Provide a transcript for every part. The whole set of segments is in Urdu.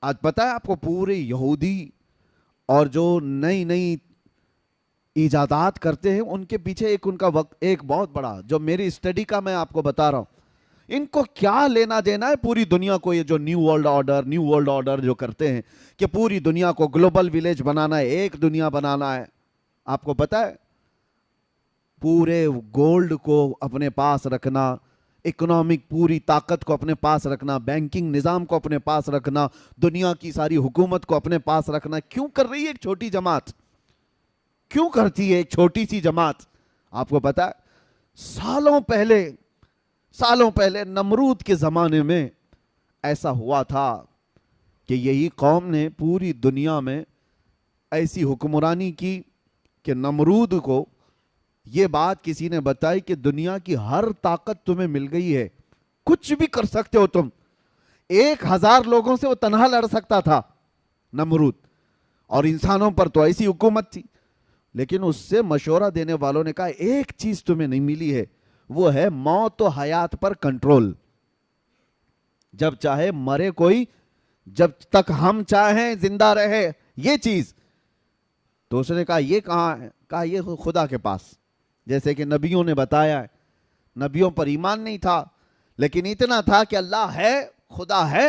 آج پتہ ہے آپ کو پورے یہودی اور جو نئی نئی ایجادات کرتے ہیں ان کے پیچھے ایک ان کا وقت ایک بہت بڑا جو میری اسٹڈی کا میں آپ کو بتا رہا ہوں. ان کو کیا لینا دینا ہے پوری دنیا کو, یہ جو نیو ورلڈ آرڈر جو کرتے ہیں کہ پوری دنیا کو گلوبل ولیج بنانا ہے, ایک دنیا بنانا ہے. آپ کو پتہ ہے پورے گولڈ کو اپنے پاس رکھنا, اکنامک پوری طاقت کو اپنے پاس رکھنا, بینکنگ نظام کو اپنے پاس رکھنا, دنیا کی ساری حکومت کو اپنے پاس رکھنا, کیوں کر رہی ہے ایک چھوٹی جماعت؟ کیوں کرتی ہے ایک چھوٹی سی جماعت؟ آپ کو پتا ہے سالوں پہلے نمرود کے زمانے میں ایسا ہوا تھا کہ یہی قوم نے پوری دنیا میں ایسی حکمرانی کی کہ نمرود کو یہ بات کسی نے بتائی کہ دنیا کی ہر طاقت تمہیں مل گئی ہے, کچھ بھی کر سکتے ہو تم. 1000 لوگوں سے وہ تنہا لڑ سکتا تھا نمرود, اور انسانوں پر تو ایسی حکومت تھی. لیکن اس سے مشورہ دینے والوں نے کہا ایک چیز تمہیں نہیں ملی ہے, وہ ہے موت و حیات پر کنٹرول. جب چاہے مرے کوئی, جب تک ہم چاہیں زندہ رہے, یہ چیز. تو اس نے کہا یہ کہاں ہے؟ کہا یہ خدا کے پاس. جیسے کہ نبیوں نے بتایا ہے, نبیوں پر ایمان نہیں تھا لیکن اتنا تھا کہ اللہ ہے, خدا ہے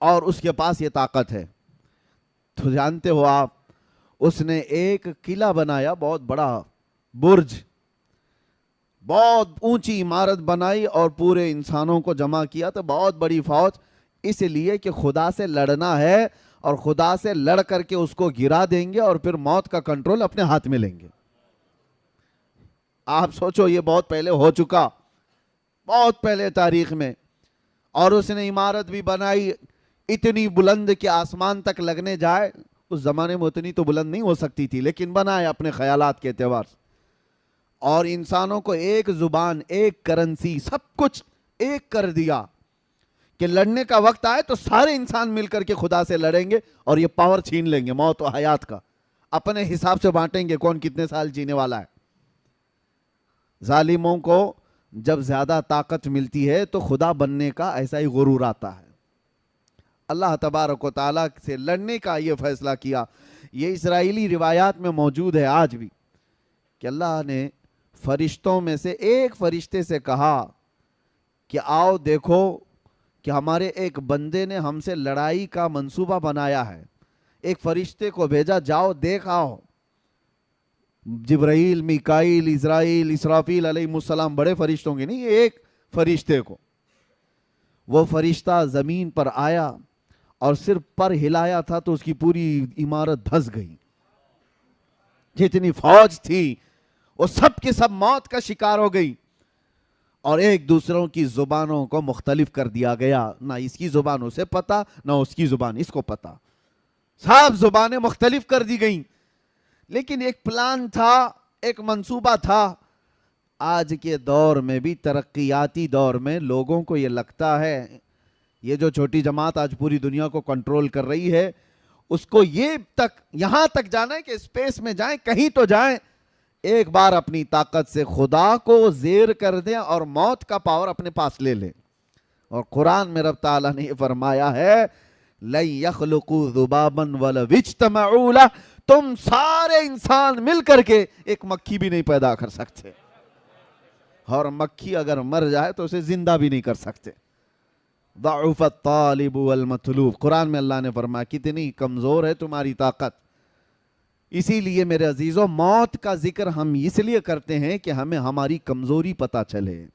اور اس کے پاس یہ طاقت ہے. تو جانتے ہو آپ, اس نے ایک قلعہ بنایا, بہت بڑا برج, بہت اونچی عمارت بنائی اور پورے انسانوں کو جمع کیا. تو بہت بڑی فوج, اس لیے کہ خدا سے لڑنا ہے اور خدا سے لڑ کر کے اس کو گرا دیں گے اور پھر موت کا کنٹرول اپنے ہاتھ میں لیں گے. آپ سوچو, یہ بہت پہلے ہو چکا, بہت پہلے تاریخ میں. اور اس نے عمارت بھی بنائی اتنی بلند کہ آسمان تک لگنے جائے. اس زمانے میں اتنی تو بلند نہیں ہو سکتی تھی, لیکن بنائے اپنے خیالات کے اعتبار سے. اور انسانوں کو ایک زبان, ایک کرنسی, سب کچھ ایک کر دیا کہ لڑنے کا وقت آئے تو سارے انسان مل کر کے خدا سے لڑیں گے اور یہ پاور چھین لیں گے موت و حیات کا, اپنے حساب سے بانٹیں گے کون کتنے سال جینے والا ہے. ظالموں کو جب زیادہ طاقت ملتی ہے تو خدا بننے کا ایسا ہی غرور آتا ہے. اللہ تبارک و تعالیٰ سے لڑنے کا یہ فیصلہ کیا. یہ اسرائیلی روایات میں موجود ہے آج بھی کہ اللہ نے فرشتوں میں سے ایک فرشتے سے کہا کہ آؤ دیکھو کہ ہمارے ایک بندے نے ہم سے لڑائی کا منصوبہ بنایا ہے. ایک فرشتے کو بھیجا, جاؤ دیکھ آؤ. جبرائیل, میکائیل, اسرائیل, اسرافیل علیہ السلام, بڑے فرشتوں کے نہیں, ایک فرشتے کو. وہ فرشتہ زمین پر آیا اور صرف پر ہلایا تھا تو اس کی پوری عمارت دھس گئی. جتنی فوج تھی وہ سب کے سب موت کا شکار ہو گئی, اور ایک دوسروں کی زبانوں کو مختلف کر دیا گیا. نہ اس کی زبان اسے پتا, نہ اس کی زبان اس کو پتا, سب زبانیں مختلف کر دی گئیں. لیکن ایک پلان تھا, ایک منصوبہ تھا. آج کے دور میں بھی, ترقیاتی دور میں, لوگوں کو یہ لگتا ہے یہ جو چھوٹی جماعت آج پوری دنیا کو کنٹرول کر رہی ہے, اس کو یہ تک یہاں تک جانا ہے کہ اسپیس میں جائیں, کہیں تو جائیں, ایک بار اپنی طاقت سے خدا کو زیر کر دیں اور موت کا پاور اپنے پاس لے لیں. اور قرآن میں رب تعالیٰ نے یہ فرمایا ہے لَن يَخْلُقُوا ذُبَابًا وَلَوِ اجْتَمَعُوا لَهُ, تم سارے انسان مل کر کے ایک مکھی بھی نہیں پیدا کر سکتے, اور مکھی اگر مر جائے تو اسے زندہ بھی نہیں کر سکتے. ضعف الطالب والمطلوب, قرآن میں اللہ نے فرمایا کتنی کمزور ہے تمہاری طاقت. اسی لیے میرے عزیزوں, موت کا ذکر ہم اس لیے کرتے ہیں کہ ہمیں ہماری کمزوری پتہ چلے,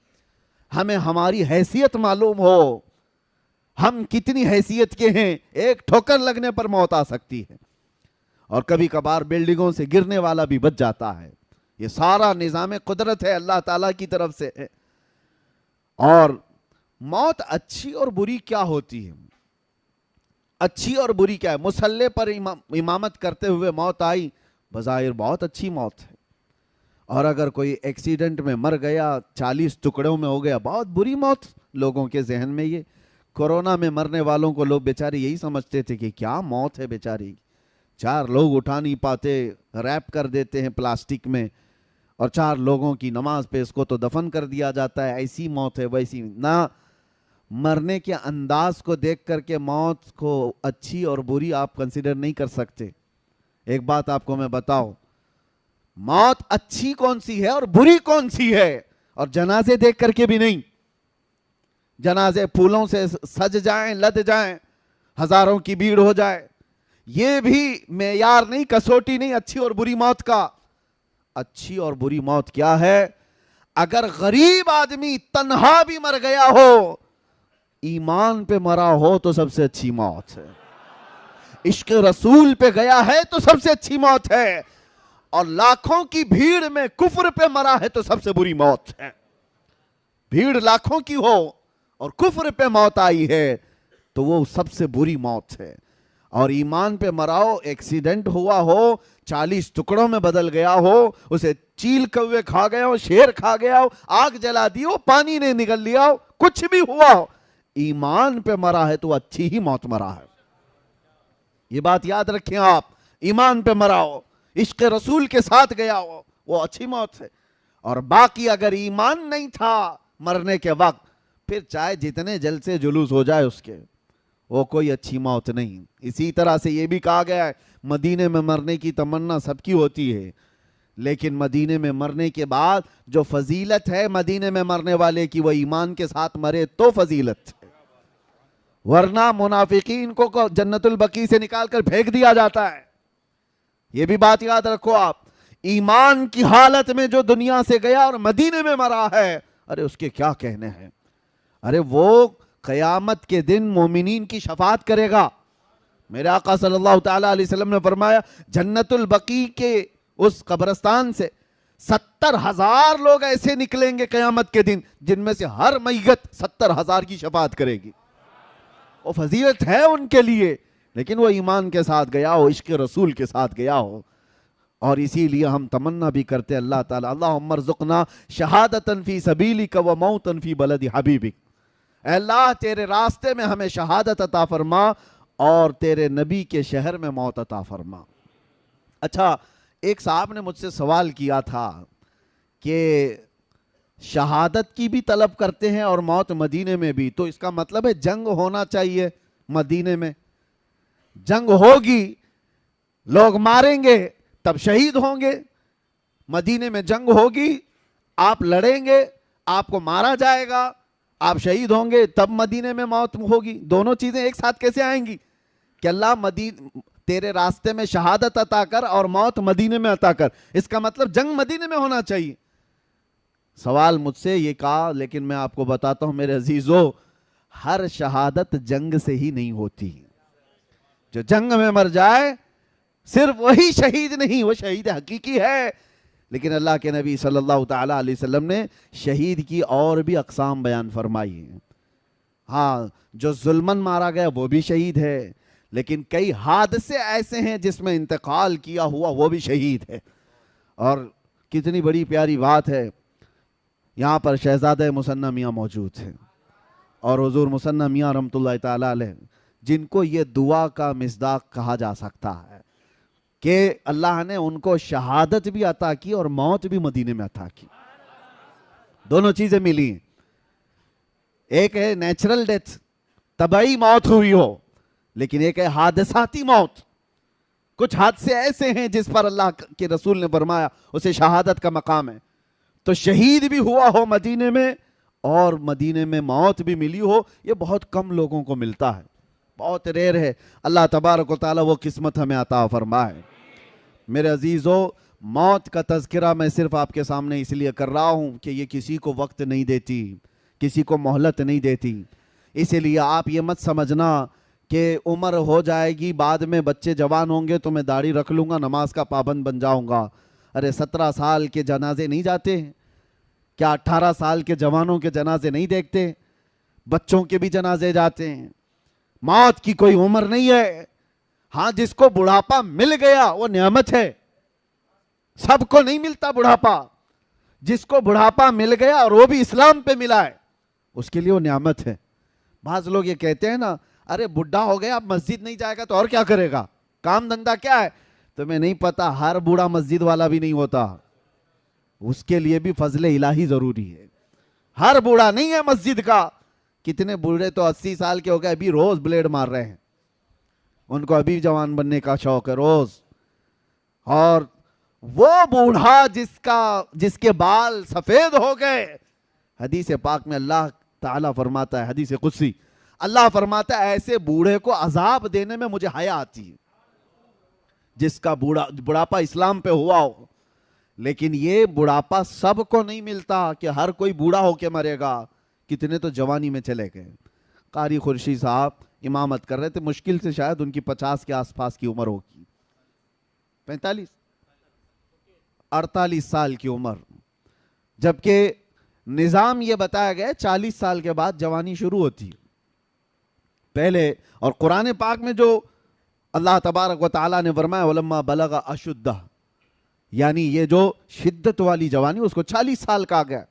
ہمیں ہماری حیثیت معلوم ہو, ہم کتنی حیثیت کے ہیں. ایک ٹھوکر لگنے پر موت آ سکتی ہے, اور کبھی کبھار بلڈنگوں سے گرنے والا بھی بچ جاتا ہے. یہ سارا نظام قدرت ہے اللہ تعالیٰ کی طرف سے ہے. اور موت اچھی اور بری کیا ہوتی ہے؟ اچھی اور بری کیا ہے؟ مصلی پر امامت کرتے ہوئے موت آئی, بظاہر بہت اچھی موت ہے. اور اگر کوئی ایکسیڈنٹ میں مر گیا, 40 ٹکڑوں میں ہو گیا, بہت بری موت. لوگوں کے ذہن میں یہ کورونا میں مرنے والوں کو لوگ بیچارے یہی سمجھتے تھے کہ کیا موت ہے بیچاری, 4 لوگ اٹھا نہیں پاتے, ریپ کر دیتے ہیں پلاسٹک میں, اور 4 لوگوں کی نماز پہ اس کو تو دفن کر دیا جاتا ہے, ایسی موت ہے ویسی. نہ, مرنے کے انداز کو دیکھ کر کے موت کو اچھی اور بری آپ کنسیڈر نہیں کر سکتے. ایک بات آپ کو میں بتاؤں, موت اچھی کون سی ہے اور بری کون سی ہے, اور جنازے دیکھ کر کے بھی نہیں. جنازے پھولوں سے سج جائیں, لد جائیں, ہزاروں کی بھیڑ ہو جائے, یہ بھی معیار نہیں, کسوٹی نہیں اچھی اور بری موت کا. اچھی اور بری موت کیا ہے؟ اگر غریب آدمی تنہا بھی مر گیا ہو, ایمان پہ مرا ہو تو سب سے اچھی موت ہے. عشق رسول پہ گیا ہے تو سب سے اچھی موت ہے, اور لاکھوں کی بھیڑ میں کفر پہ مرا ہے تو سب سے بری موت ہے. بھیڑ لاکھوں کی ہو اور کفر پہ موت آئی ہے تو وہ سب سے بری موت ہے. اور ایمان پہ مراؤ, ایکسیڈنٹ ہوا ہو, 40 ٹکڑوں میں بدل گیا ہو, اسے چیل کوے کھا گیا ہو, شیر کھا گیا ہو, آگ جلا دی ہو, پانی نے نگل لیا ہو, کچھ بھی ہوا ہو, ایمان پہ مرا ہے تو اچھی ہی موت مرا ہے. یہ بات یاد رکھیں آپ. ایمان پہ مرا ہو, عشق رسول کے ساتھ گیا ہو, وہ اچھی موت ہے. اور باقی اگر ایمان نہیں تھا مرنے کے وقت, پھر چاہے جتنے جلسے جلوس ہو جائے اس کے, وہ کوئی اچھی موت نہیں. اسی طرح سے یہ بھی کہا گیا ہے مدینے میں مرنے کی تمنا سب کی ہوتی ہے, لیکن مدینے میں مرنے کے بعد جو فضیلت ہے مدینے میں مرنے والے کی, وہ ایمان کے ساتھ مرے تو فضیلت ہے. ورنہ منافقین کو جنت البقیع سے نکال کر پھینک دیا جاتا ہے. یہ بھی بات یاد رکھو آپ. ایمان کی حالت میں جو دنیا سے گیا اور مدینے میں مرا ہے, ارے اس کے کیا کہنے ہیں. ارے وہ قیامت کے دن مومنین کی شفاعت کرے گا. میرے آقا صلی اللہ تعالی علیہ وسلم نے فرمایا جنت البقیع کے اس قبرستان سے 70,000 لوگ ایسے نکلیں گے قیامت کے دن جن میں سے ہر میت 70,000 کی شفاعت کرے گی. وہ فضیلت ہے ان کے لیے, لیکن وہ ایمان کے ساتھ گیا ہو, عشق رسول کے ساتھ گیا ہو. اور اسی لیے ہم تمنا بھی کرتے اللہ تعالیٰ اللہم ارزقنا شہادتاً فی سبیلک و موتاً فی بلد حبیبک. اے اللہ تیرے راستے میں ہمیں شہادت عطا فرما اور تیرے نبی کے شہر میں موت عطا فرما. اچھا, ایک صاحب نے مجھ سے سوال کیا تھا کہ شہادت کی بھی طلب کرتے ہیں اور موت مدینے میں بھی, تو اس کا مطلب ہے جنگ ہونا چاہیے مدینے میں. جنگ ہوگی, لوگ ماریں گے تب شہید ہوں گے. مدینے میں جنگ ہوگی, آپ لڑیں گے, آپ کو مارا جائے گا, آپ شہید ہوں گے, تب مدینے میں موت ہوگی. دونوں چیزیں ایک ساتھ کیسے آئیں گی کہ اللہ تیرے راستے میں شہادت عطا کر اور موت مدینے میں عطا کر, اس کا مطلب جنگ مدینے میں ہونا چاہیے. سوال مجھ سے یہ کہا, لیکن میں آپ کو بتاتا ہوں میرے عزیزو, ہر شہادت جنگ سے ہی نہیں ہوتی. جو جنگ میں مر جائے صرف وہی شہید نہیں, وہ شہید حقیقی ہے. لیکن اللہ کے نبی صلی اللہ تعالی علیہ وسلم نے شہید کی اور بھی اقسام بیان فرمائی ہیں. ہاں, جو ظلمن مارا گیا وہ بھی شہید ہے, لیکن کئی حادثے ایسے ہیں جس میں انتقال کیا ہوا وہ بھی شہید ہے. اور کتنی بڑی پیاری بات ہے, یہاں پر شہزادہ مصنع میاں موجود ہیں اور حضور مصنع میاں رحمۃ اللہ تعالی علیہ, جن کو یہ دعا کا مصداق کہا جا سکتا ہے کہ اللہ نے ان کو شہادت بھی عطا کی اور موت بھی مدینے میں عطا کی. دونوں چیزیں ملی ہیں. ایک ہے نیچرل ڈیتھ, طبعی موت ہوئی ہو, لیکن ایک ہے حادثاتی موت. کچھ حادثے ایسے ہیں جس پر اللہ کے رسول نے فرمایا اسے شہادت کا مقام ہے. تو شہید بھی ہوا ہو مدینے میں اور مدینے میں موت بھی ملی ہو, یہ بہت کم لوگوں کو ملتا ہے, بہت ریئر ہے. اللہ تبارک و تعالیٰ وہ قسمت ہمیں عطا فرمائے. میرے عزیزو, موت کا تذکرہ میں صرف آپ کے سامنے اس لیے کر رہا ہوں کہ یہ کسی کو وقت نہیں دیتی, کسی کو مہلت نہیں دیتی. اسی لیے آپ یہ مت سمجھنا کہ عمر ہو جائے گی, بعد میں بچے جوان ہوں گے تو میں داڑھی رکھ لوں گا, نماز کا پابند بن جاؤں گا. ارے 17 سال کے جنازے نہیں جاتے ہیں کیا؟ 18 سال کے جوانوں کے جنازے نہیں دیکھتے؟ بچوں کے بھی جنازے جاتے ہیں. موت کی کوئی عمر نہیں ہے. ہاں, جس کو بڑھاپا مل گیا وہ نعمت ہے, سب کو نہیں ملتا بڑھاپا. جس کو بڑھاپا مل گیا اور وہ بھی اسلام پہ ملا ہے, اس کے لیے وہ نعمت ہے. بعض لوگ یہ کہتے ہیں نا, ارے بڈھا ہو گیا اب مسجد نہیں جائے گا تو اور کیا کرے گا, کام دھندا کیا ہے؟ تمہیں نہیں پتا, ہر بوڑھا مسجد والا بھی نہیں ہوتا, اس کے لیے بھی فضل الہی ضروری ہے. ہر بوڑھا نہیں ہے مسجد کا کتنے بوڑھے تو 80 سال کے ہو گئے ابھی روز بلیڈ مار رہے ہیں, ان کو ابھی جوان بننے کا شوق ہے روز. اور وہ بوڑھا جس کے بال سفید ہو گئے, حدیث پاک میں اللہ تعالیٰ فرماتا ہے, حدیث قدسی, اللہ فرماتا ہے ایسے بوڑھے کو عذاب دینے میں مجھے حیا آتی ہے, جس کا بڑھاپا اسلام پہ ہوا ہو. لیکن یہ بڑھاپا سب کو نہیں ملتا کہ ہر کوئی بوڑھا ہو کے مرے گا, کتنے تو جوانی میں چلے گئے. قاری خورشید صاحب امامت کر رہے تھے, مشکل سے شاید ان کی 50 کے آس پاس کی عمر ہوگی, 48 سال کی عمر, جبکہ نظام یہ بتایا گیا 40 سال کے بعد جوانی شروع ہوتی ہے پہلے. اور قرآن پاک میں جو اللہ تبارک و تعالیٰ نے فرمایا ولما بلغ اشدہ, یعنی یہ جو شدت والی جوانی اس کو 40 سال کا گیا.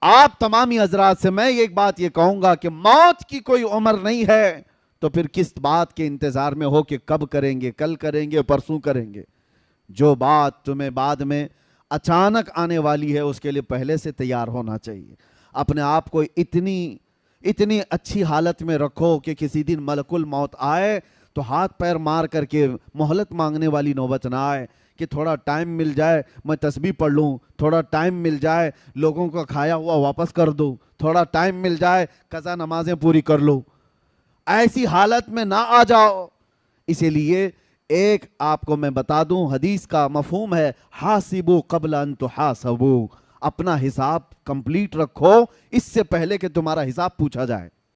آپ تمامی حضرات سے میں ایک بات یہ کہوں گا کہ موت کی کوئی عمر نہیں ہے, تو پھر کس بات کے انتظار میں ہو کہ کب کریں گے, کل کریں گے, پرسوں کریں گے. جو بات تمہیں بعد میں اچانک آنے والی ہے اس کے لیے پہلے سے تیار ہونا چاہیے. اپنے آپ کو اتنی اچھی حالت میں رکھو کہ کسی دن ملک الموت آئے تو ہاتھ پیر مار کر کے مہلت مانگنے والی نوبت نہ آئے کہ تھوڑا ٹائم مل جائے میں تسبیح پڑھ لوں, تھوڑا ٹائم مل جائے لوگوں کا کھایا ہوا واپس کر دوں, تھوڑا ٹائم مل جائے قضا نمازیں پوری کر لوں. ایسی حالت میں نہ آ جاؤ. اسی لیے ایک آپ کو میں بتا دوں, حدیث کا مفہوم ہے حاسبو قبل ان تحاسبو, اپنا حساب کمپلیٹ رکھو اس سے پہلے کہ تمہارا حساب پوچھا جائے.